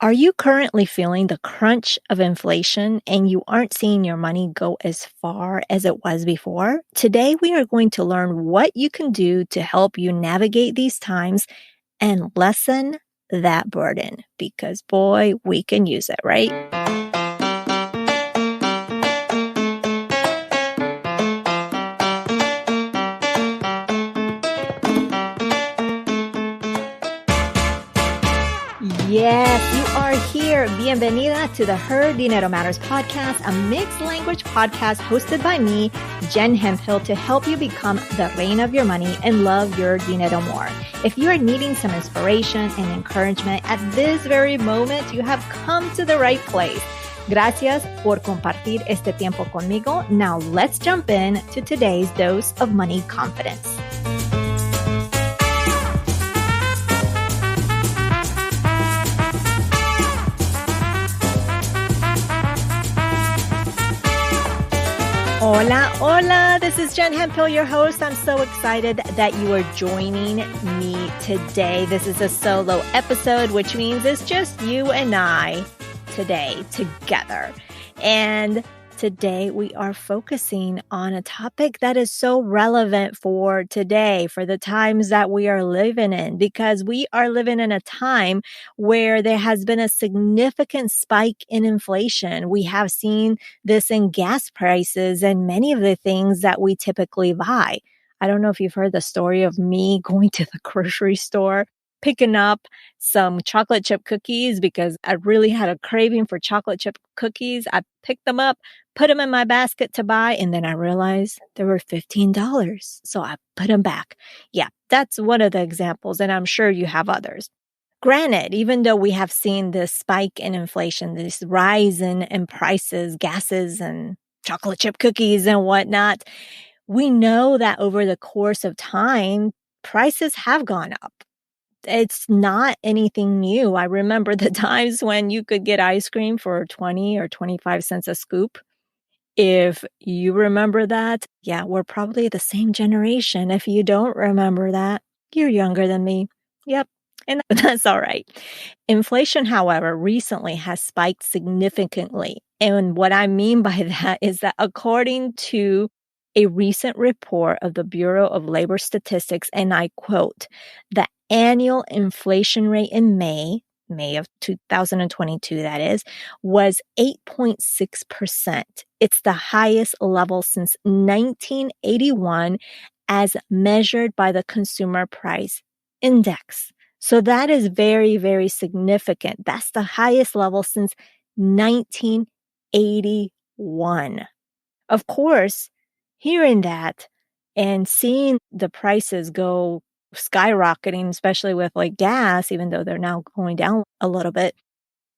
Are you currently feeling the crunch of inflation and you aren't seeing your money go as far as it was before? Today, we are going to learn what you can do to help you navigate these times and lessen that burden because, boy, we can use it, right? Yes, you are here. Bienvenida to the Her Dinero Matters podcast, a mixed language podcast hosted by me, Jen Hemphill, to help you become the reina of your money and love your dinero more. If you are needing some inspiration and encouragement at this very moment, you have come to the right place. Gracias por compartir este tiempo conmigo. Now let's jump in to today's dose of money confidence. Hola, hola. This is Jen Hemphill, your host. I'm so excited that you are joining me today. This is a solo episode, which means it's just you and I today together. And today we are focusing on a topic that is so relevant for today, for the times that we are living in, because we are living in a time where there has been a significant spike in inflation. We have seen this in gas prices and many of the things that we typically buy. I don't know if you've heard the story of me going to the grocery store, picking up some chocolate chip cookies because I really had a craving for chocolate chip cookies. I picked them up, put them in my basket to buy, and then I realized they were $15. So I put them back. Yeah, that's one of the examples, and I'm sure you have others. Granted, even though we have seen this spike in inflation, this rise in prices, gases, and chocolate chip cookies and whatnot, we know that over the course of time, prices have gone up. It's not anything new. I remember the times when you could get ice cream for 20 or 25 cents a scoop. If you remember that, yeah, we're probably the same generation. If you don't remember that, you're younger than me. Yep. And that's all right. Inflation, however, recently has spiked significantly. And what I mean by that is that according to a recent report of the Bureau of Labor Statistics, and I quote, the annual inflation rate in May of 2022, that is, was 8.6%. It's the highest level since 1981 as measured by the Consumer Price Index. So that is very, very significant. That's the highest level since 1981. Of course, hearing that and seeing the prices go skyrocketing, especially with like gas, even though they're now going down a little bit,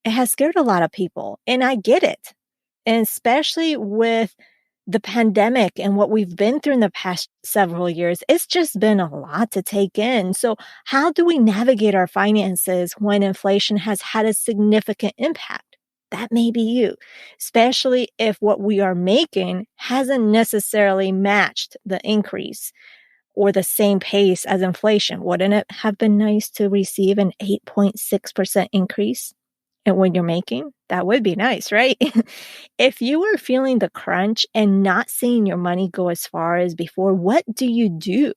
it has scared a lot of people. And I get it. And especially with the pandemic and what we've been through in the past several years, it's just been a lot to take in. So how do we navigate our finances when inflation has had a significant impact? That may be you, especially if what we are making hasn't necessarily matched the increase or the same pace as inflation. Wouldn't it have been nice to receive an 8.6% increase? And when you're making, that would be nice, right? If you are feeling the crunch and not seeing your money go as far as before, what do you do?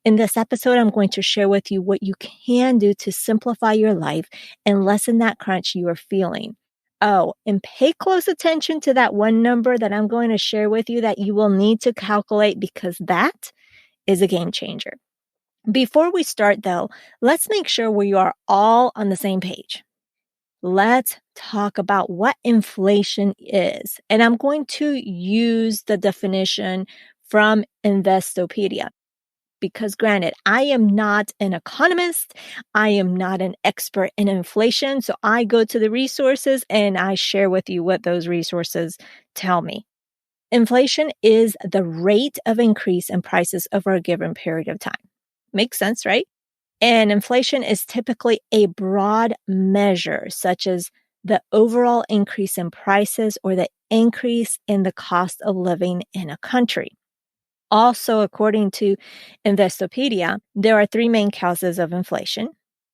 In this episode, I'm going to share with you what you can do to simplify your life and lessen that crunch you are feeling. Oh, and pay close attention to that one number that I'm going to share with you that you will need to calculate because that is a game changer. Before we start, though, let's make sure we are all on the same page. Let's talk about what inflation is. And I'm going to use the definition from Investopedia because granted, I am not an economist. I am not an expert in inflation. So I go to the resources and I share with you what those resources tell me. Inflation is the rate of increase in prices over a given period of time. Makes sense, right? And inflation is typically a broad measure, such as the overall increase in prices or the increase in the cost of living in a country. Also, according to Investopedia, there are three main causes of inflation.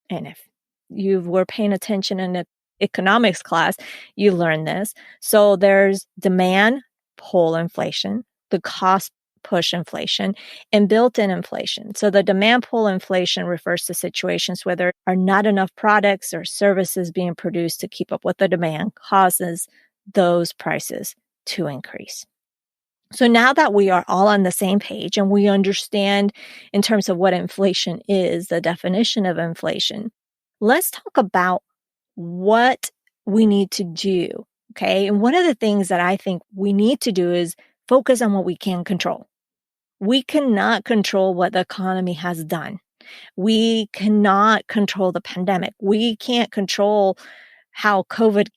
And if you were paying attention in the economics class, you learn this. So there's demand pull inflation, the cost push inflation, and built-in inflation. So the demand pull inflation refers to situations where there are not enough products or services being produced to keep up with the demand, causes those prices to increase. So now that we are all on the same page and we understand in terms of what inflation is, the definition of inflation, let's talk about what we need to do. Okay. And one of the things that I think we need to do is focus on what we can control. We cannot control what the economy has done. We cannot control the pandemic. We can't control how COVID,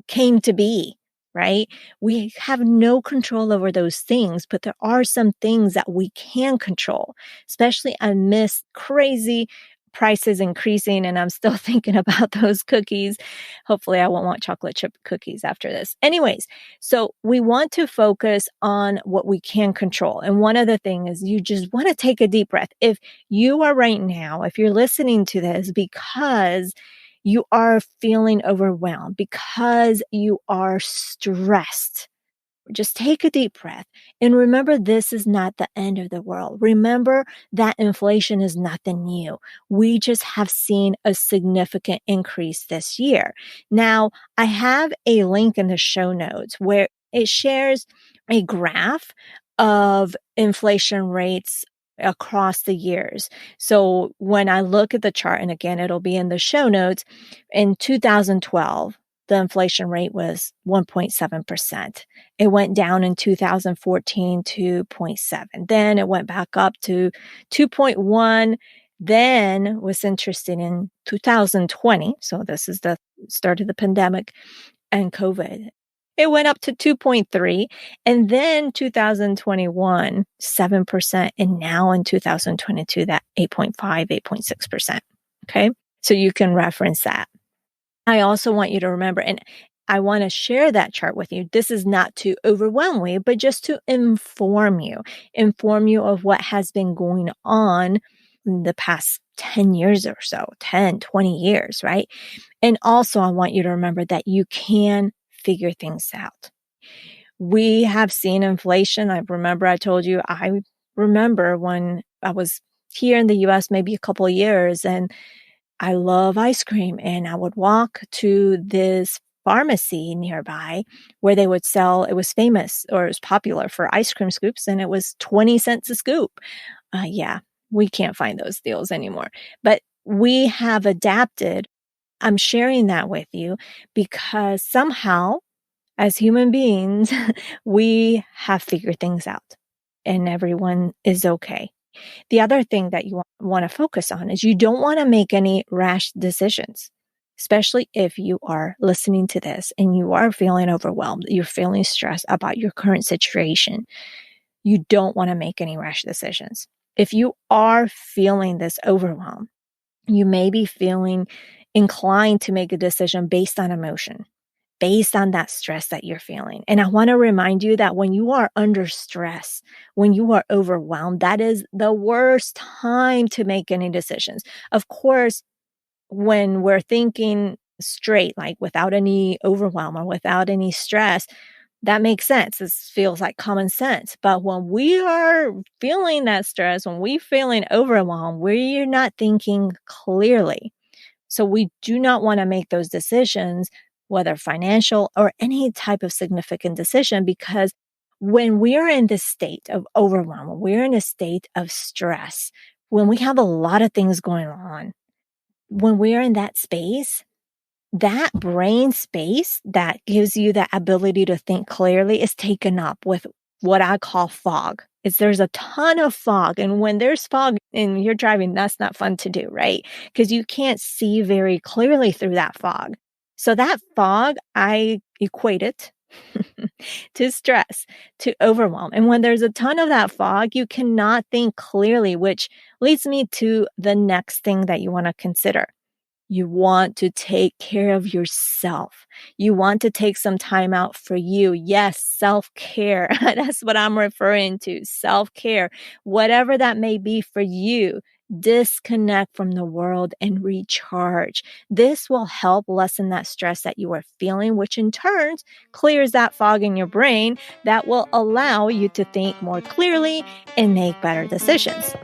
came to be, right? We have no control over those things, but there are some things that we can control, especially amidst crazy prices increasing. And I'm still thinking about those cookies. Hopefully I won't want chocolate chip cookies after this. Anyways, so we want to focus on what we can control. And one other thing is you just want to take a deep breath. If you are right now, if you're listening to this because you are feeling overwhelmed, because you are stressed, just take a deep breath and remember this is not the end of the world. Remember that inflation is nothing new. We just have seen a significant increase this year. Now, I have a link in the show notes where it shares a graph of inflation rates across the years. So when I look at the chart, and again, it'll be in the show notes, in 2012, the inflation rate was 1.7%. It went down in 2014 to 0.7. Then it went back up to 2.1. Then was interesting in 2020. So this is the start of the pandemic and COVID. It went up to 2.3, and then 2021, 7%, and now in 2022, that 8.5, 8.6%. Okay. So you can reference that. I also want you to remember, and I want to share that chart with you. This is not to overwhelm you, but just to inform you of what has been going on in the past 10 years or so, 10, 20 years, right? And also I want you to remember that you can figure things out. We have seen inflation. I told you, I remember when I was here in the US, maybe a couple of years, and I love ice cream. And I would walk to this pharmacy nearby where they would sell, it was famous or it was popular for ice cream scoops, and it was 20 cents a scoop. Yeah, we can't find those deals anymore, but we have adapted. I'm sharing that with you because somehow as human beings, we have figured things out and everyone is okay. The other thing that you want to focus on is you don't want to make any rash decisions, especially if you are listening to this and you are feeling overwhelmed, you're feeling stressed about your current situation. You don't want to make any rash decisions. If you are feeling this overwhelm, you may be feeling inclined to make a decision based on emotion, based on that stress that you're feeling. And I want to remind you that when you are under stress, when you are overwhelmed, that is the worst time to make any decisions. Of course, when we're thinking straight, like without any overwhelm or without any stress, that makes sense. This feels like common sense. But when we are feeling that stress, when we're feeling overwhelmed, we're not thinking clearly. So we do not want to make those decisions, whether financial or any type of significant decision, because when we're in this state of overwhelm, when we're in a state of stress, when we have a lot of things going on, when we're in that space, that brain space that gives you the ability to think clearly is taken up with what I call fog. There's a ton of fog. And when there's fog and you're driving, that's not fun to do, right? Because you can't see very clearly through that fog. So that fog, I equate it to stress, to overwhelm. And when there's a ton of that fog, you cannot think clearly, which leads me to the next thing that you want to consider. You want to take care of yourself. You want to take some time out for you. Yes, self-care. That's what I'm referring to. Self-care. Whatever that may be for you, disconnect from the world and recharge. This will help lessen that stress that you are feeling, which in turn clears that fog in your brain that will allow you to think more clearly and make better decisions.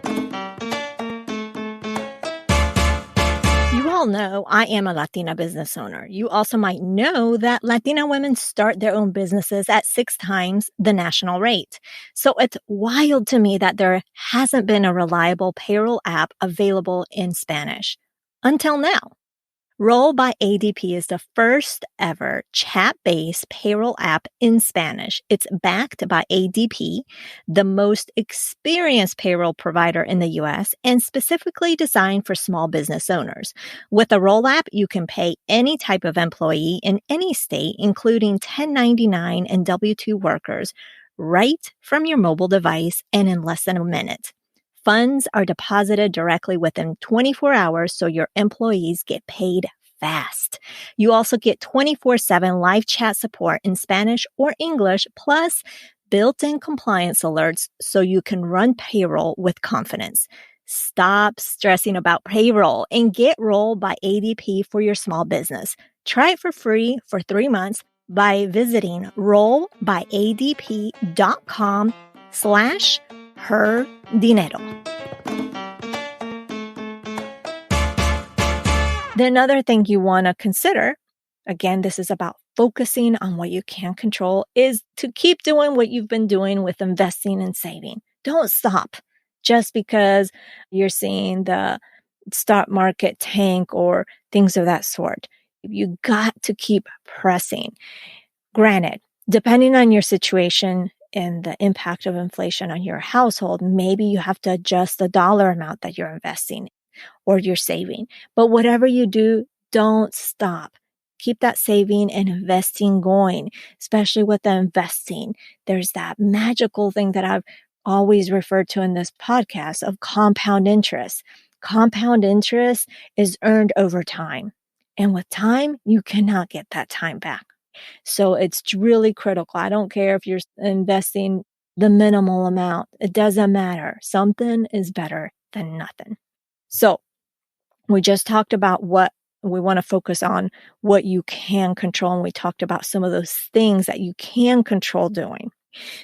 You all know I am a Latina business owner. You also might know that Latina women start their own businesses at 6 times the national rate. So it's wild to me that there hasn't been a reliable payroll app available in Spanish until now. Roll by ADP is the first ever chat-based payroll app in Spanish. It's backed by ADP, the most experienced payroll provider in the US, and specifically designed for small business owners. With a Roll app, you can pay any type of employee in any state, including 1099 and W-2 workers, right from your mobile device and in less than a minute. Funds are deposited directly within 24 hours, so your employees get paid fast. You also get 24/7 live chat support in Spanish or English, plus built-in compliance alerts so you can run payroll with confidence. Stop stressing about payroll and get Roll by ADP for your small business. Try it for free for 3 months by visiting rollbyadp.com/her dinero. The another thing you want to consider, again, this is about focusing on what you can control, is to keep doing what you've been doing with investing and saving. Don't stop just because you're seeing the stock market tank or things of that sort. You got to keep pressing. Granted, depending on your situation and the impact of inflation on your household, maybe you have to adjust the dollar amount that you're investing or you're saving. But whatever you do, don't stop. Keep that saving and investing going, especially with the investing. There's that magical thing that I've always referred to in this podcast of compound interest. Compound interest is earned over time. And with time, you cannot get that time back. So it's really critical. I don't care if you're investing the minimal amount. It doesn't matter. Something is better than nothing. So we just talked about what we want to focus on, what you can control. And we talked about some of those things that you can control doing.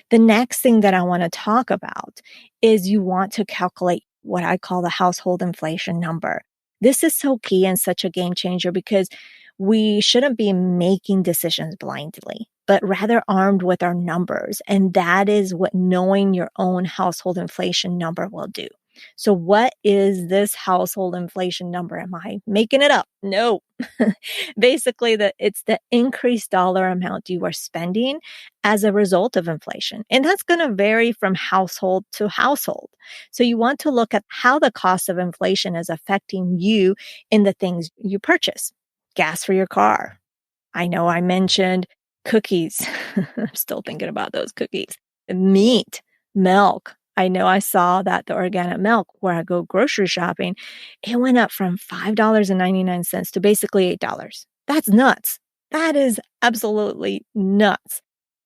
The next thing that I want to talk about is you want to calculate what I call the household inflation number. This is so key and such a game changer because we shouldn't be making decisions blindly, but rather armed with our numbers. And that is what knowing your own household inflation number will do. So what is this household inflation number? Am I making it up? No. Basically, it's the increased dollar amount you are spending as a result of inflation. And that's going to vary from household to household. So you want to look at how the cost of inflation is affecting you in the things you purchase. Gas for your car. I know I mentioned cookies. I'm still thinking about those cookies. Meat, milk. I know I saw that the organic milk where I go grocery shopping, it went up from $5.99 to basically $8. That's nuts. That is absolutely nuts.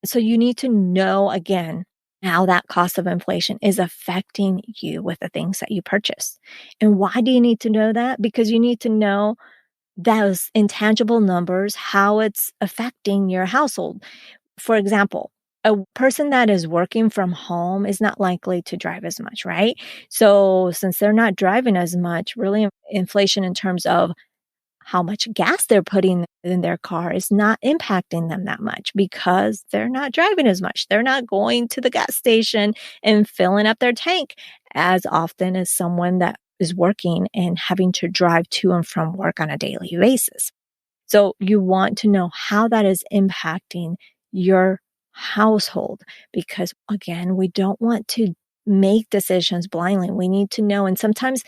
So you need to know, again, how that cost of inflation is affecting you with the things that you purchase. And why do you need to know that? Because you need to know those intangible numbers, how it's affecting your household. For example, a person that is working from home is not likely to drive as much, right? So since they're not driving as much, really inflation in terms of how much gas they're putting in their car is not impacting them that much because they're not driving as much. They're not going to the gas station and filling up their tank as often as someone that is working and having to drive to and from work on a daily basis. So you want to know how that is impacting your household because, again, we don't want to make decisions blindly. We need to know, and sometimes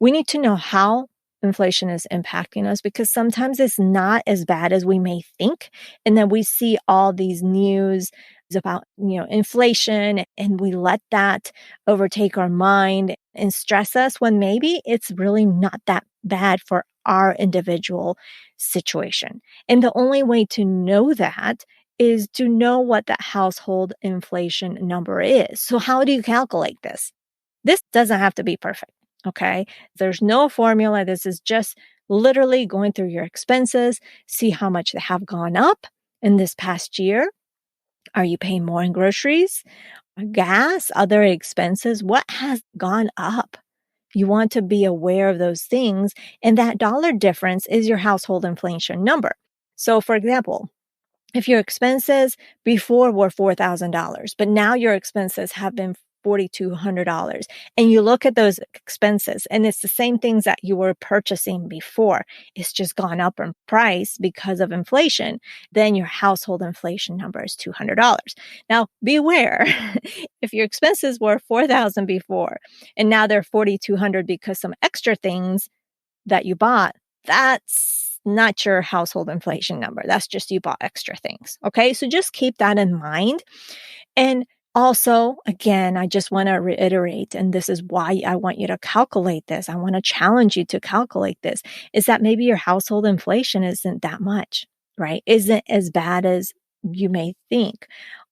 we need to know how inflation is impacting us because sometimes it's not as bad as we may think. And then we see all these news about, inflation, and we let that overtake our mind and stress us when maybe it's really not that bad for our individual situation. And the only way to know that is to know what the household inflation number is. So how do you calculate this? This doesn't have to be perfect. Okay. There's no formula. This is just literally going through your expenses, see how much they have gone up in this past year. Are you paying more in groceries, gas, other expenses? What has gone up? You want to be aware of those things. And that dollar difference is your household inflation number. So, for example, if your expenses before were $4,000, but now your expenses have been $4,200, and you look at those expenses and it's the same things that you were purchasing before, it's just gone up in price because of inflation, then your household inflation number is $200. Now, beware, if your expenses were $4,000 before and now they're $4,200 because some extra things that you bought, that's not your household inflation number. That's just you bought extra things. Okay. So just keep that in mind. And also, again, I just want to reiterate, and this is why I want you to calculate this. I want to challenge you to calculate this, is that maybe your household inflation isn't that much, right? Isn't as bad as you may think.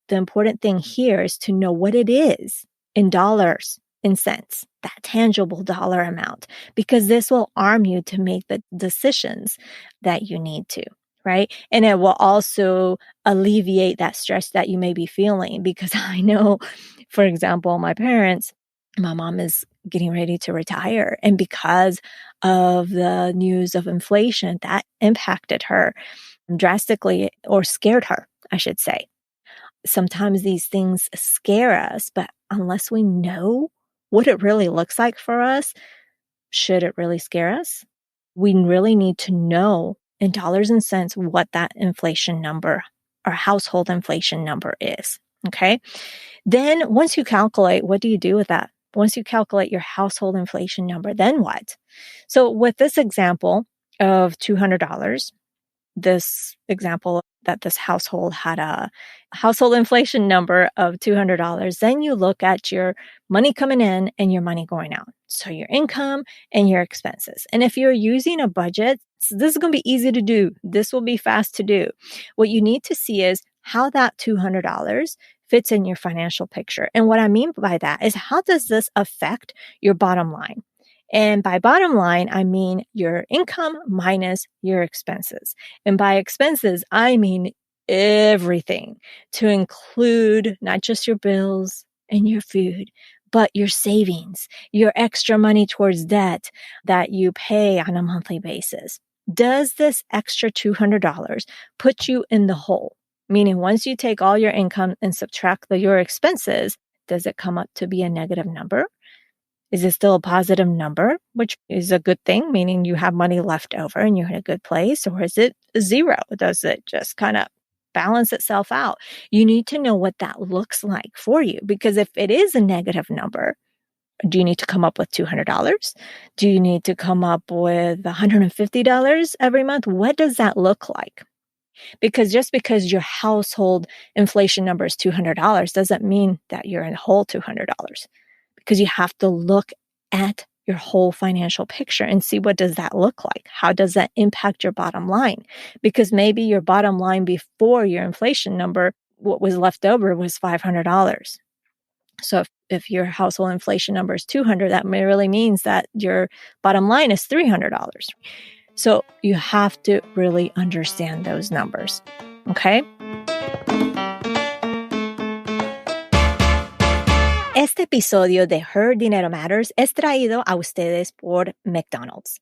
The important thing here is to know what it is in dollars, in cents, that tangible dollar amount, because this will arm you to make the decisions that you need to, right? And it will also alleviate that stress that you may be feeling, because I know, for example, my mom is getting ready to retire. And because of the news of inflation, that impacted her drastically, or scared her, I should say. Sometimes these things scare us, but unless we know what it really looks like for us, should it really scare us? We really need to know in dollars and cents what that inflation number or household inflation number is. Okay. Then once you calculate, what do you do with that? Once you calculate your household inflation number, then what? So with this example of $200, this example that this household had a household inflation number of $200, then you look at your money coming in and your money going out. So your income and your expenses. And if you're using a budget, this is going to be easy to do. This will be fast to do. What you need to see is how that $200 fits in your financial picture. And what I mean by that is, how does this affect your bottom line? And by bottom line, I mean your income minus your expenses. And by expenses, I mean everything, to include not just your bills and your food, but your savings, your extra money towards debt that you pay on a monthly basis. Does this extra $200 put you in the hole? Meaning, once you take all your income and subtract your expenses, does it come up to be a negative number? Is it still a positive number, which is a good thing, meaning you have money left over and you're in a good place? Or is it zero? Does it just kind of balance itself out? You need to know what that looks like for you, because if it is a negative number, do you need to come up with $200? Do you need to come up with $150 every month? What does that look like? Because just because your household inflation number is $200 doesn't mean that you're in the whole $200. Because you have to look at your whole financial picture and see, what does that look like? How does that impact your bottom line? Because maybe your bottom line before your inflation number, what was left over was $500. So if your household inflation number is $200, that really means that your bottom line is $300. So you have to really understand those numbers. Okay? Este episodio de Her Dinero Matters es traído a ustedes por McDonald's.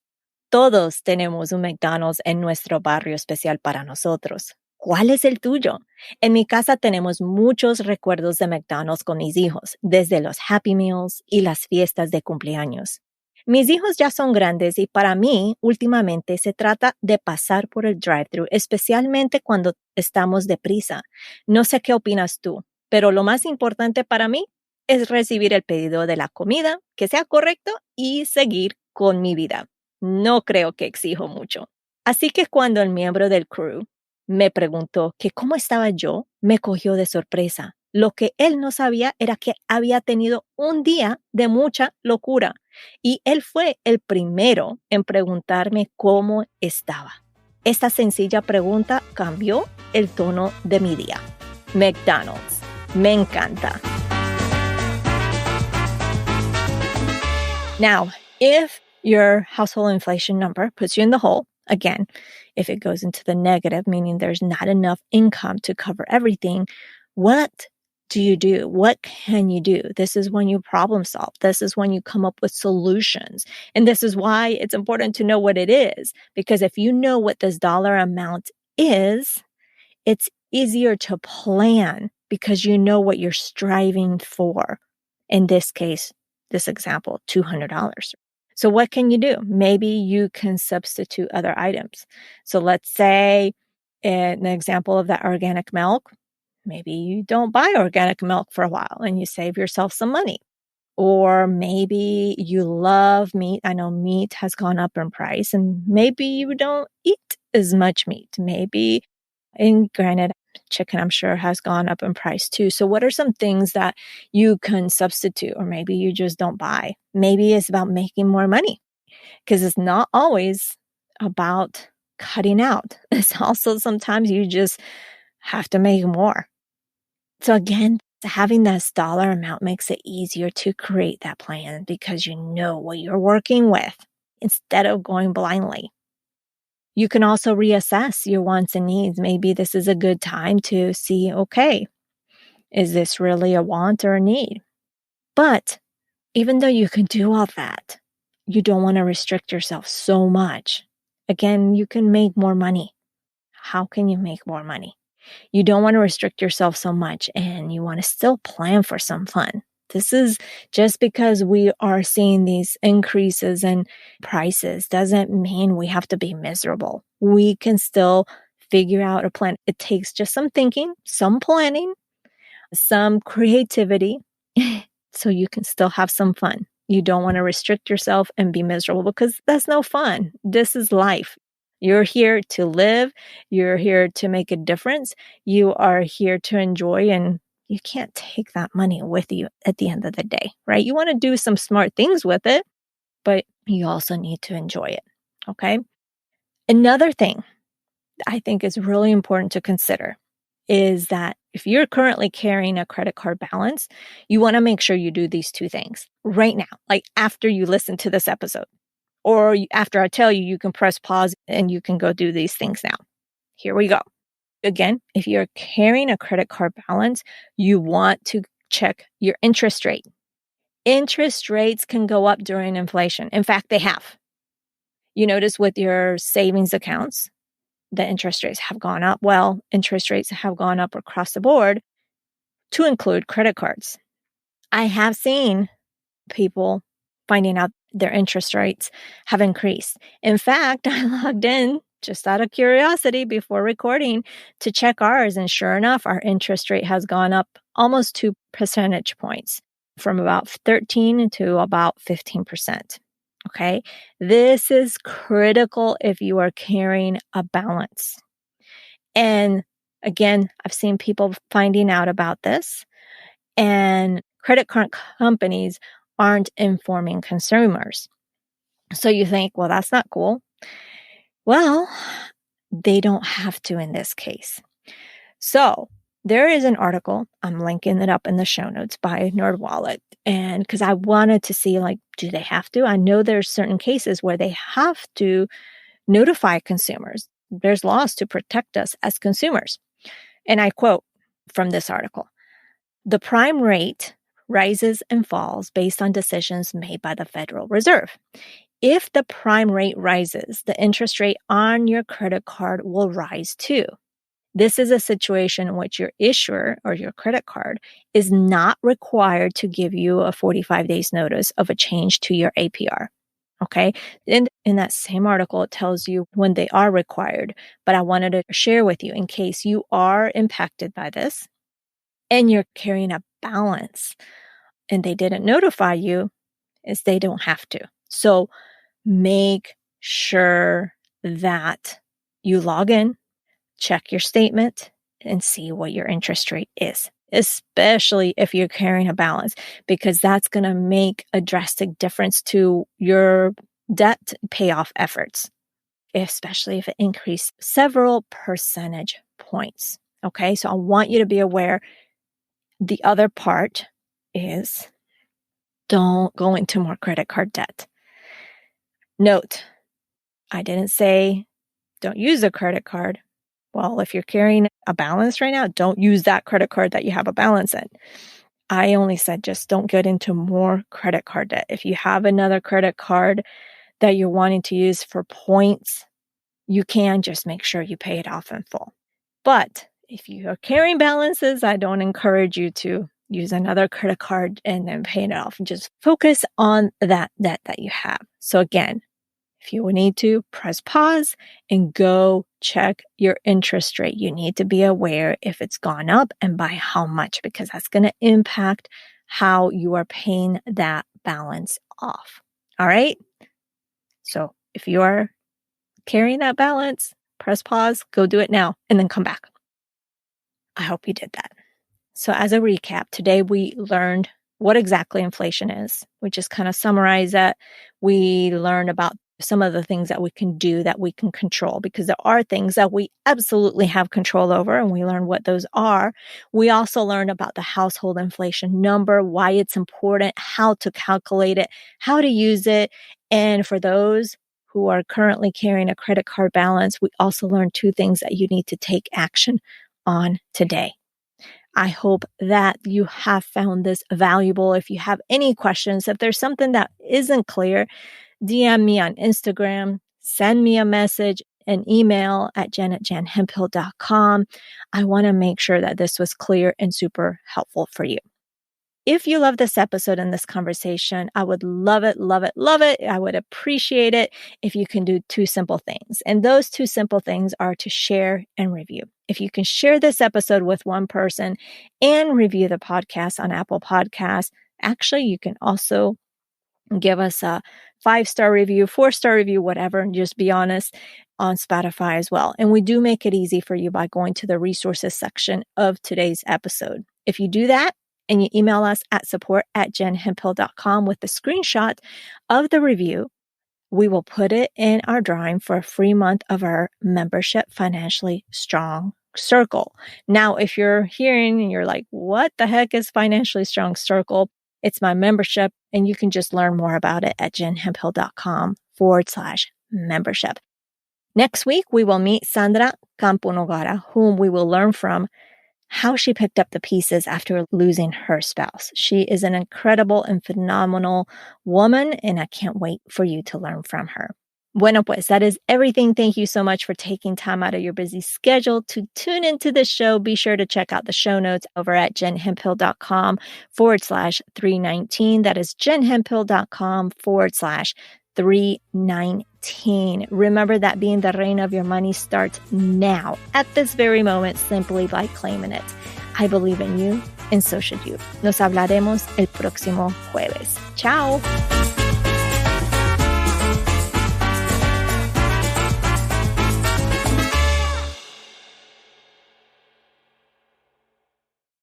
Todos tenemos un McDonald's en nuestro barrio especial para nosotros. ¿Cuál es el tuyo? En mi casa tenemos muchos recuerdos de McDonald's con mis hijos, desde los Happy Meals y las fiestas de cumpleaños. Mis hijos ya son grandes y para mí, últimamente, se trata de pasar por el drive-thru, especialmente cuando estamos deprisa. No sé qué opinas tú, pero lo más importante para mí es recibir el pedido de la comida, que sea correcto, y seguir con mi vida. No creo que exijo mucho. Así que cuando el miembro del crew me preguntó que cómo estaba yo, me cogió de sorpresa. Lo que él no sabía era que había tenido un día de mucha locura. Y él fue el primero en preguntarme cómo estaba. Esta sencilla pregunta cambió el tono de mi día. McDonald's. Me encanta. Now, If your household inflation number puts you in the hole, again, if it goes into the negative, meaning there's not enough income to cover everything, what do you do? What can you do? This is when you problem solve. This is when you come up with solutions. And this is why it's important to know what it is. Because if you know what this dollar amount is, it's easier to plan because you know what you're striving for. In this case, this example, $200. So what can you do? Maybe you can substitute other items. So let's say an example of that organic milk, maybe you don't buy organic milk for a while and you save yourself some money. Or maybe you love meat. I know meat has gone up in price and maybe you don't eat as much meat. Maybe, and granted, chicken, I'm sure, has gone up in price too. So what are some things that you can substitute? Or maybe you just don't buy. Maybe it's about making more money because it's not always about cutting out. It's also sometimes you just have to make more. So again, having this dollar amount makes it easier to create that plan because you know what you're working with instead of going blindly. You can also reassess your wants and needs. Maybe this is a good time to see, okay, is this really a want or a need? But even though you can do all that, you don't want to restrict yourself so much. Again, you can make more money. How can you make more money? You don't want to restrict yourself so much and you want to still plan for some fun. This is just because we are seeing these increases in prices doesn't mean we have to be miserable. We can still figure out a plan. It takes just some thinking, some planning, some creativity, so you can still have some fun. You don't want to restrict yourself and be miserable because that's no fun. This is life. You're here to live. You're here to make a difference. You are here to enjoy, and you can't take that money with you at the end of the day, right? You want to do some smart things with it, but you also need to enjoy it. Okay. Another thing I think is really important to consider is that if you're currently carrying a credit card balance, you want to make sure you do these two things right now, like after you listen to this episode. Or after I tell you, you can press pause and you can go do these things now. Here we go. Again, if you're carrying a credit card balance, you want to check your interest rate. Interest rates can go up during inflation. In fact, they have. You notice with your savings accounts, the interest rates have gone up. Well, interest rates have gone up across the board to include credit cards. I have seen people finding out their interest rates have increased. In fact, I logged in just out of curiosity before recording to check ours. And sure enough, our interest rate has gone up almost 2 percentage points from about 13 to about 15%. Okay. This is critical if you are carrying a balance. And again, I've seen people finding out about this, and credit card companies aren't informing consumers. So you think, well, that's not cool. Well, they don't have to in this case. So there is an article, I'm linking it up in the show notes, by NerdWallet. And because I wanted to see, like, do they have to? I know there's certain cases where they have to notify consumers. There's laws to protect us as consumers. And I quote from this article, "The prime rate rises and falls based on decisions made by the Federal Reserve. If the prime rate rises, the interest rate on your credit card will rise too. This is a situation in which your issuer or your credit card is not required to give you a 45 days notice of a change to your APR." Okay. And in that same article, it tells you when they are required. But I wanted to share with you in case you are impacted by this and you're carrying a balance and they didn't notify you, is they don't have to. So make sure that you log in, check your statement, and see what your interest rate is, especially if you're carrying a balance, because that's going to make a drastic difference to your debt payoff efforts, especially if it increased several percentage points. Okay, so I want you to be aware. The other part is don't go into more credit card debt. Note, I didn't say don't use a credit card. Well, if you're carrying a balance right now, don't use that credit card that you have a balance in. I only said just don't get into more credit card debt. If you have another credit card that you're wanting to use for points, you can just make sure you pay it off in full. But if you are carrying balances, I don't encourage you to use another credit card and then pay it off. Just focus on that debt that you have. So again, if you need to, press pause and go check your interest rate. You need to be aware if it's gone up and by how much, because that's going to impact how you are paying that balance off. All right? So if you are carrying that balance, press pause, go do it now, and then come back. I hope you did that. So as a recap, today we learned what exactly inflation is. We just kind of summarize that. We learned about some of the things that we can do that we can control, because there are things that we absolutely have control over, and we learned what those are. We also learned about the household inflation number, why it's important, how to calculate it, how to use it. And for those who are currently carrying a credit card balance, we also learned 2 things that you need to take action on today. I hope that you have found this valuable. If you have any questions, if there's something that isn't clear, DM me on Instagram, send me a message, an email at jen@jenhemphill.com. I want to make sure that this was clear and super helpful for you. If you love this episode and this conversation, I would love it, love it, love it. I would appreciate it if you can do 2 simple things. And those 2 simple things are to share and review. If you can share this episode with one person and review the podcast on Apple Podcasts, actually, you can also give us a 5-star review, 4-star review, whatever, and just be honest on Spotify as well. And we do make it easy for you by going to the resources section of today's episode. If you do that and you email us at support@jenhemphill.com with the screenshot of the review, we will put it in our drawing for a free month of our membership Financially Strong Circle. Now, if you're hearing and you're like, what the heck is Financially Strong Circle? It's my membership, and you can just learn more about it at jenhemphill.com/membership. Next week, we will meet Sandra Camponogara, whom we will learn from how she picked up the pieces after losing her spouse. She is an incredible and phenomenal woman, and I can't wait for you to learn from her. Bueno, pues that is everything. Thank you so much for taking time out of your busy schedule to tune into the show. Be sure to check out the show notes over at jenhemphill.com/319. That is jenhemphill.com/319. Remember that being the reina of your money starts now, at this very moment, simply by claiming it. I believe in you, and so should you. Nos hablaremos el próximo jueves. Ciao.